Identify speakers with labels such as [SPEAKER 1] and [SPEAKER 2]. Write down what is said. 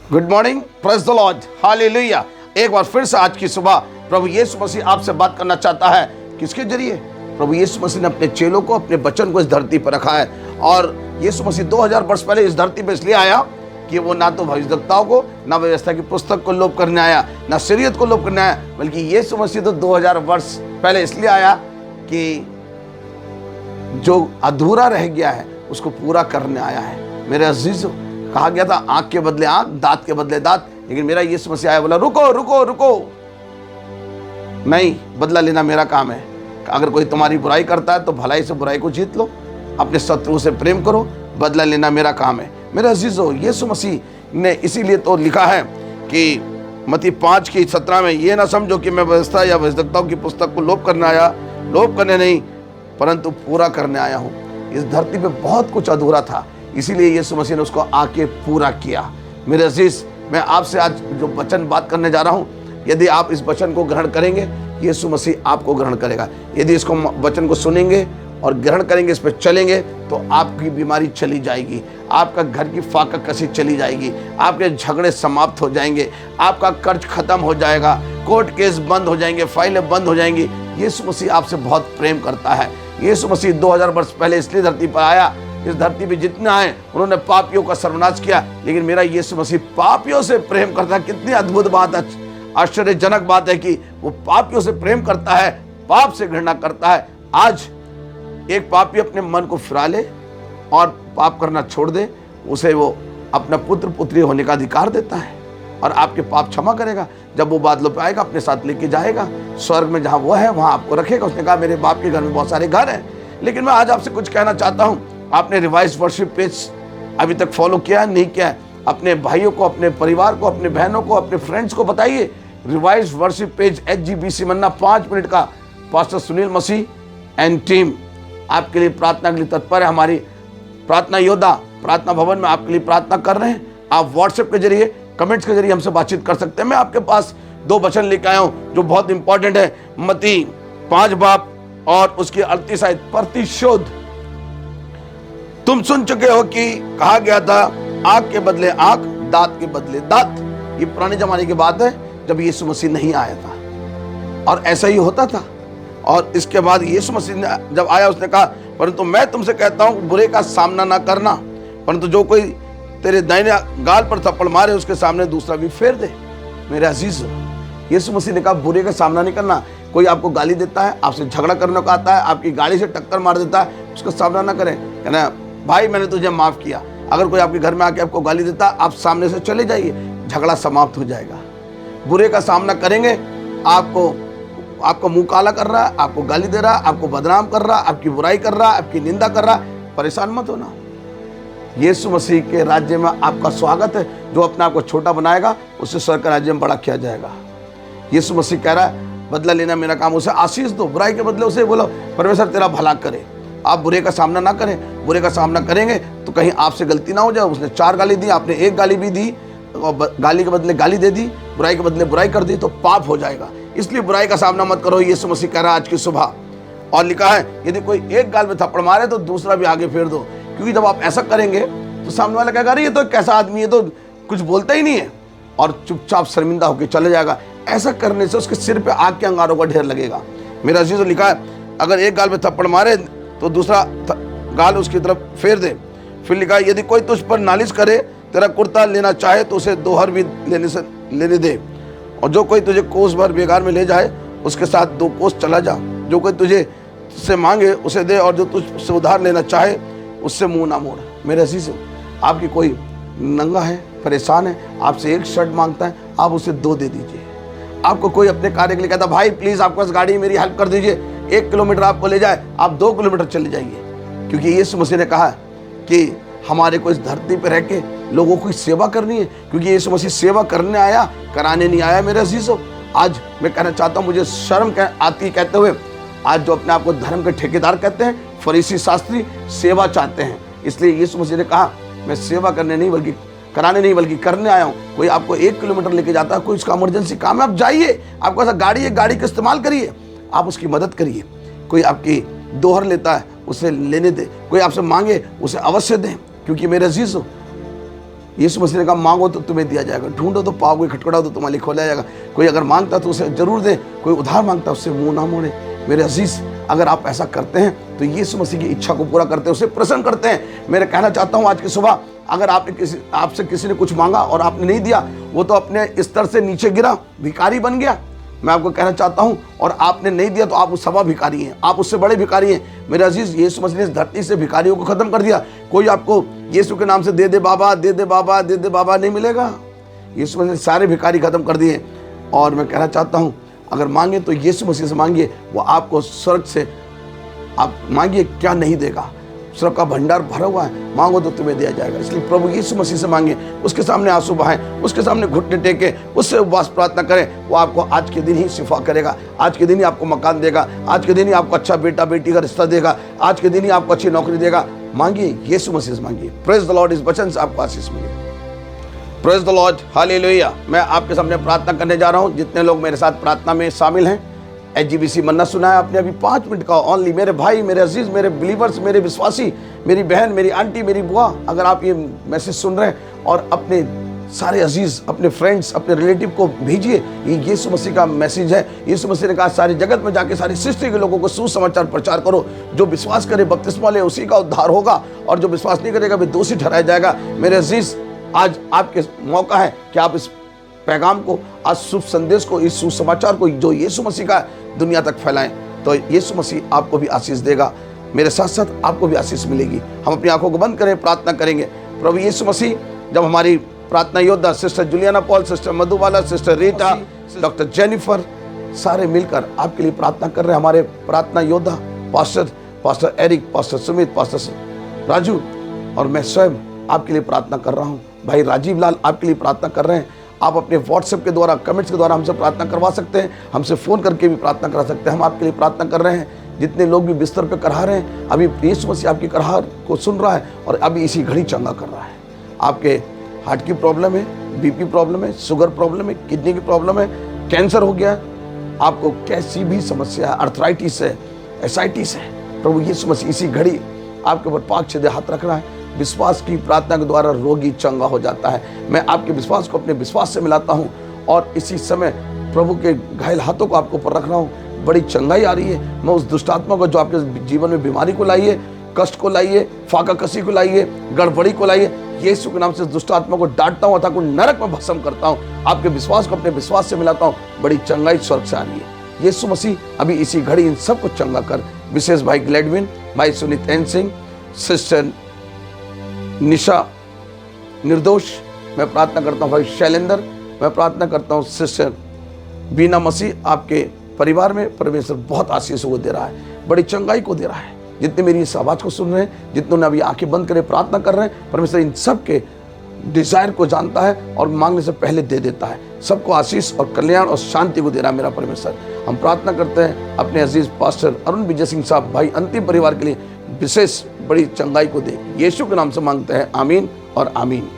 [SPEAKER 1] Good morning, praise the Lord, hallelujah. एक बार फिर से आज की सुबह प्रभु यीशु मसीह आपसे बात करना चाहता है। किसके जरिए? प्रभु यीशु मसीह ने अपने चेलों को, अपने वचन को इस धरती पर रखा है। और यीशु मसीह 2000 वर्ष पहले इस धरती पर इसलिए आया कि वो ना तो भविष्यवक्ताओं को, ना व्यवस्था की पुस्तक को लोप करने आया, ना शरीयत को लोप करने आया, बल्कि यीशु मसीह तो 2000 वर्ष पहले इसलिए आया कि जो अधूरा रह गया है उसको पूरा करने आया है। मेरे अजीजों, कहा गया था आंख के बदले आंख, दांत के बदले दांत, लेकिन मेरा यीशु मसीह आया, बोला रुको रुको रुको, नहीं, बदला लेना मेरा काम है। अगर कोई तुम्हारी बुराई करता है तो भलाई से बुराई को जीत लो, अपने शत्रु से प्रेम करो, बदला लेना मेरा काम है। मेरे अजीजों, यीशु मसीह ने इसीलिए तो लिखा है कि मत्ती 5:17 में, ये ना समझो कि मैं व्यवस्था या भविष्यवक्ताओं की पुस्तक को लोप करने आया, लोप करने नहीं परंतु पूरा करने आया हूँ। इस धरती पे बहुत कुछ अधूरा था, इसीलिए यीशु मसीह ने उसको आके पूरा किया। मेरे अजीज, मैं आपसे आज जो वचन बात करने जा रहा हूँ, यदि आप इस वचन को ग्रहण करेंगे, यीशु मसीह आपको ग्रहण करेगा। यदि इसको वचन को सुनेंगे और ग्रहण करेंगे, इस पर चलेंगे, तो आपकी बीमारी चली जाएगी, आपका घर की फाका कसी चली जाएगी, आपके झगड़े समाप्त हो जाएंगे, आपका कर्ज खत्म हो जाएगा, कोर्ट केस बंद हो जाएंगे, फाइलें बंद हो जाएंगी। यीशु मसीह आपसे बहुत प्रेम करता है। यीशु मसीह 2000 वर्ष पहले इसलिए धरती पर आया। इस धरती पे जितने आए उन्होंने पापियों का सर्वनाश किया, लेकिन मेरा यीशु मसीह पापियों से प्रेम करता है। कितनी अद्भुत बात है, आश्चर्यजनक बात है कि वो पापियों से प्रेम करता है, पाप से घृणा करता है। आज एक पापी अपने मन को फिरा ले और पाप करना छोड़ दे, उसे वो अपना पुत्र पुत्री होने का अधिकार देता है और आपके पाप क्षमा करेगा। जब वो बादलों पे आएगा, अपने साथ लेके जाएगा स्वर्ग में, जहां वो है वहां आपको रखेगा। उसने कहा मेरे बाप के घर में बहुत सारे घर हैं, लेकिन मैं आज आपसे कुछ कहना चाहता हूं। आपने रिवाइज वर्शिप पेज अभी तक फॉलो किया है, नहीं किया है? अपने भाइयों को, अपने परिवार को, अपने बहनों को, अपने फ्रेंड्स को बताइए। रिवाइज वर्शिप पेज HGBC मन्ना 5 मिनट का, pastor Sunil Masih and team आपके लिए प्रार्थना के लिए तत्पर है। हमारी प्रार्थना योद्धा प्रार्थना भवन में आपके लिए प्रार्थना कर रहे हैं। आप व्हाट्सएप के जरिए, कमेंट्स के जरिए हमसे बातचीत कर सकते हैं। मैं आपके पास 2 वचन लेकर आया हूं जो बहुत इंपॉर्टेंट है। मत्ती 5 बाब और उसकी 38 आयत। प्रतिशोध, तुम सुन चुके हो कि कहा गया था आंख के बदले आंख, दांत के बदले दांत। ये पुराने जमाने की बात है, जब यीशु मसीह नहीं आया था, और ऐसा ही होता था। और इसके बाद यीशु मसीह ने जब आया, उसने कहा परंतु मैं तुमसे कहता हूं बुरे का सामना ना करना, परंतु जो कोई तेरे दाहिने गाल पर थप्पड़ मारे उसके सामने दूसरा भी फेर दे। मेरे अजीज, यीशु मसीह ने कहा बुरे का सामना नहीं करना। कोई आपको गाली देता है, आपसे झगड़ा करने को आता है, आपकी गाड़ी से टक्कर मार देता है, उसका सामना ना करें। कहना भाई मैंने तुझे माफ किया। अगर कोई आपके घर में आके आपको गाली देता है, आप सामने से चले जाइए, झगड़ा समाप्त हो जाएगा। बुरे का सामना करेंगे, आपको मुंह काला कर रहा है, आपको गाली दे रहा है, आपको बदनाम कर रहा है, आपकी बुराई कर रहा है, आपकी निंदा कर रहा है, परेशान मत होना। यीशु मसीह के राज्य में आपका स्वागत है। जो अपने आप को छोटा बनाएगा, उससे स्वर्ग के राज्य में बड़ा किया जाएगा। यीशु मसीह कह रहा है बदला लेना मेरा काम, उसे आशीष दो, बुराई के बदले उसे बोलो परमेश्वर तेरा भला करे। आप बुरे का सामना ना करें। बुरे का सामना करेंगे तो कहीं आपसे गलती ना हो जाए। उसने 4 गाली दी, आपने 1 गाली भी दी, और गाली के बदले गाली दे दी, बुराई के बदले बुराई कर दी, तो पाप हो जाएगा। इसलिए बुराई का सामना मत करो, यीशु मसीह कह रहा है आज की सुबह। और लिखा है यदि कोई 1 गाल में थप्पड़ मारे तो दूसरा भी आगे फेर दो, क्योंकि जब आप ऐसा करेंगे तो सामने वाला कहेगा अरे ये तो कैसा आदमी है, तो कुछ बोलता ही नहीं है, और चुपचाप शर्मिंदा होकर चले जाएगा। ऐसा करने से उसके सिर पे आग के अंगारों का ढेर लगेगा। मेरा अजीज, लिखा है अगर 1 गाल में थप्पड़ मारे तो दूसरा गाल उसकी तरफ फेर दे। फिर लिखा है यदि कोई तुझ पर नालिश करे, तेरा कुर्ता लेना चाहे तो उसे 2 हर भी लेने दे, और जो कोई तुझे कोस भर बेगार में ले जाए उसके साथ 2 कोस चला जा। जो कोई तुझे से मांगे उसे दे, और जो तुझसे उधार लेना चाहे उससे मुंह ना मोड़। मेरे अजीज, आपकी कोई नंगा है, परेशान है, आपसे 1 शर्ट मांगता है, आप उसे 2 दे दीजिए। आपको कोई अपने कार्य के लिए कहता भाई प्लीज आपके पास गाड़ी, मेरी हेल्प कर दीजिए, 1 किलोमीटर आपको ले जाए, आप 2 किलोमीटर चले जाइए। क्योंकि यीशु मसीह ने कहा कि हमारे को इस धरती पर रह के लोगों की सेवा करनी है, क्योंकि यीशु मसीह सेवा करने आया, कराने नहीं आया। मेरे अजीजों, आज मैं कहना चाहता हूँ, मुझे शर्म आती कहते हुए, आज जो अपने आप को धर्म के ठेकेदार कहते हैं, फरीसी शास्त्री, सेवा चाहते हैं। इसलिए यीशु मसीह ने कहा मैं सेवा करने नहीं बल्कि कराने नहीं बल्कि करने आया हूँ। कोई आपको 1 किलोमीटर लेके जाता है, कोई उसका इमरजेंसी काम है, आप जाइए। आपको ऐसा गाड़ी है, गाड़ी का इस्तेमाल करिए, आप उसकी मदद करिए। कोई आपकी दोहर लेता है, उसे लेने दे। कोई आपसे मांगे, उसे अवश्य दें। क्योंकि मेरे अजीजों, यीशु मसीह ने कहा मांगो तो तुम्हें दिया जाएगा, ढूंढो तो पाओगे, खटखटाओ तो तुम्हारे लिए खोला जाएगा। कोई अगर मांगता तो उसे जरूर दे, कोई उधार मांगता उससे मुंह ना मोड़े। मेरे अजीज, अगर आप ऐसा करते हैं तो यीशु मसीह की इच्छा को पूरा करते हैं, उसे प्रसन्न करते हैं। मेरे कहना चाहता हूँ आज की सुबह, अगर आपसे किसी ने कुछ मांगा और आपने नहीं दिया, वो तो अपने स्तर से नीचे गिरा, भिखारी बन गया। मैं आपको कहना चाहता हूं, और आपने नहीं दिया तो आप उस सवा भिखारी हैं, आप उससे बड़े भिखारी हैं। मेरे अजीज, यीशु मसीह ने इस धरती से भिखारियों को खत्म कर दिया। कोई आपको यीशु के नाम से दे दे बाबा, दे दे बाबा, दे दे बाबा नहीं मिलेगा। यीशु मसीह ने सारे भिखारी खत्म कर दिए। और मैं कहना चाहता हूं, अगर मांगे तो यीशु मसीह से मांगिए, वो आपको स्वर्ग से, आप मांगिए क्या नहीं देगा, स्वर्ग का भंडार भरा हुआ है, मांगो तो तुम्हें दिया जाएगा। इसलिए प्रभु यीशु मसीह से मांगे, उसके सामने आंसू बहाएं, उसके सामने घुटने टेके, उससे उपवास प्रार्थना करें। वो आपको आज के दिन ही शिफा करेगा, आज के दिन ही आपको मकान देगा, आज के दिन ही आपको अच्छा बेटा बेटी का रिश्ता देगा, आज के दिन ही आपको अच्छी नौकरी देगा। मांगिए, यीशु मसीह से मांगिए। Praise the Lord. इस वचन से आपको आशीष मिले। Praise the Lord, hallelujah. मैं आपके सामने प्रार्थना करने जा रहा हूँ। जितने लोग मेरे साथ प्रार्थना में शामिल हैं, HGBC मन्ना सुना है आपने अभी 5 मिनट का ओनली। मेरे भाई, मेरे अजीज, मेरे बिलीवर्स, मेरे विश्वासी, मेरी बहन, मेरी आंटी, मेरी बुआ, अगर आप ये मैसेज सुन रहे हैं और अपने सारे अजीज, अपने फ्रेंड्स, अपने रिलेटिव को भेजिए। ये यीशु मसीह का मैसेज है। यीशु मसीह ने कहा सारी जगत में जाके सारी सृष्टि के लोगों को सुसमाचार प्रचार करो। जो विश्वास करे, बपतिस्मा ले, उसी का उद्धार होगा, और जो विश्वास नहीं करेगा वे दोषी ठहराया जाएगा। मेरे अजीज, आज आपके मौका है कि आप इस पैगाम को, आज शुभ संदेश को, इस सुसमाचार को जो यीशु मसीह का दुनिया तक फैलाएं, तो यीशु मसीह आपको भी आशीष देगा। मेरे साथ साथ आपको भी आशीष मिलेगी। हम अपनी आंखों को बंद करें, प्रार्थना करेंगे। प्रभु यीशु मसीह, जब हमारी प्रार्थना योद्धा sister Juliana Paul, sister Madhubala, sister Rita, doctor Jennifer, सारे मिलकर आपके लिए प्रार्थना कर रहे हैं। हमारे प्रार्थना योद्धा pastor Eric, pastor Sumit, pastor Raju, और मैं स्वयं आपके लिए प्रार्थना कर रहा हूँ। भाई राजीव लाल आपके लिए प्रार्थना कर रहे हैं। आप अपने व्हाट्सएप के द्वारा, कमेंट्स के द्वारा हमसे प्रार्थना करवा सकते हैं, हमसे फ़ोन करके भी प्रार्थना करा सकते हैं। हम आपके लिए प्रार्थना कर रहे हैं। जितने लोग भी बिस्तर पे करहा रहे हैं, अभी यीशु मसीह आपकी करहार को सुन रहा है और अभी इसी घड़ी चंगा कर रहा है। आपके हार्ट की प्रॉब्लम है, BP प्रॉब्लम है, शुगर प्रॉब्लम है, किडनी की प्रॉब्लम है, कैंसर हो गया है, आपको कैसी भी समस्या है, अर्थराइटिस है, एसाइटिस है, प्रभु यीशु मसीह इसी घड़ी आपके ऊपर पाक छेदे हाथ रख रहा है। विश्वास की प्रार्थना के द्वारा रोगी चंगा हो जाता है। मैं आपके विश्वास को अपने विश्वास से मिलाता हूँ और इसी समय प्रभु के घायल हाथों को आपके ऊपर रख रहा हूँ। बड़ी चंगाई आ रही है। मैं उस दुष्टात्मा को जो आपके जीवन में बीमारी को लाई है, कष्ट को लाई है, फाका कसी को लाई है, गड़बड़ी को लाई है, यीशु के नाम से दुष्टात्मा को डांटता हूँ, अथा को नरक में भस्म करता हूँ। आपके विश्वास को अपने विश्वास से मिलाता हूँ। बड़ी चंगाई स्वर्ग से आ रही है। यीशु मसीह अभी इसी घड़ी इन सबको चंगा कर। विशेष भाई ग्लेडविन, भाई सुनीत एन सिंह, सिस्टर निशा निर्दोष, मैं प्रार्थना करता हूँ। भाई शैलेंद्र, मैं प्रार्थना करता हूँ। सिस्टर बीना मसीह, आपके परिवार में परमेश्वर बहुत आशीष को दे रहा है, बड़ी चंगाई को दे रहा है। जितने मेरी इस आवाज़ को सुन रहे हैं, जितनों ने अभी आंखें बंद करे प्रार्थना कर रहे हैं, परमेश्वर इन सब के डिजायर को जानता है और मांगने से पहले दे देता है। सबको आशीष और कल्याण और शांति को दे रहा है मेरा परमेश्वर। हम प्रार्थना करते हैं अपने अजीज पास्टर अरुण विजय सिंह साहब, भाई अंतिम परिवार के लिए विशेष बड़ी चंगाई को दे। यीशु के नाम से मांगते हैं, आमीन और आमीन।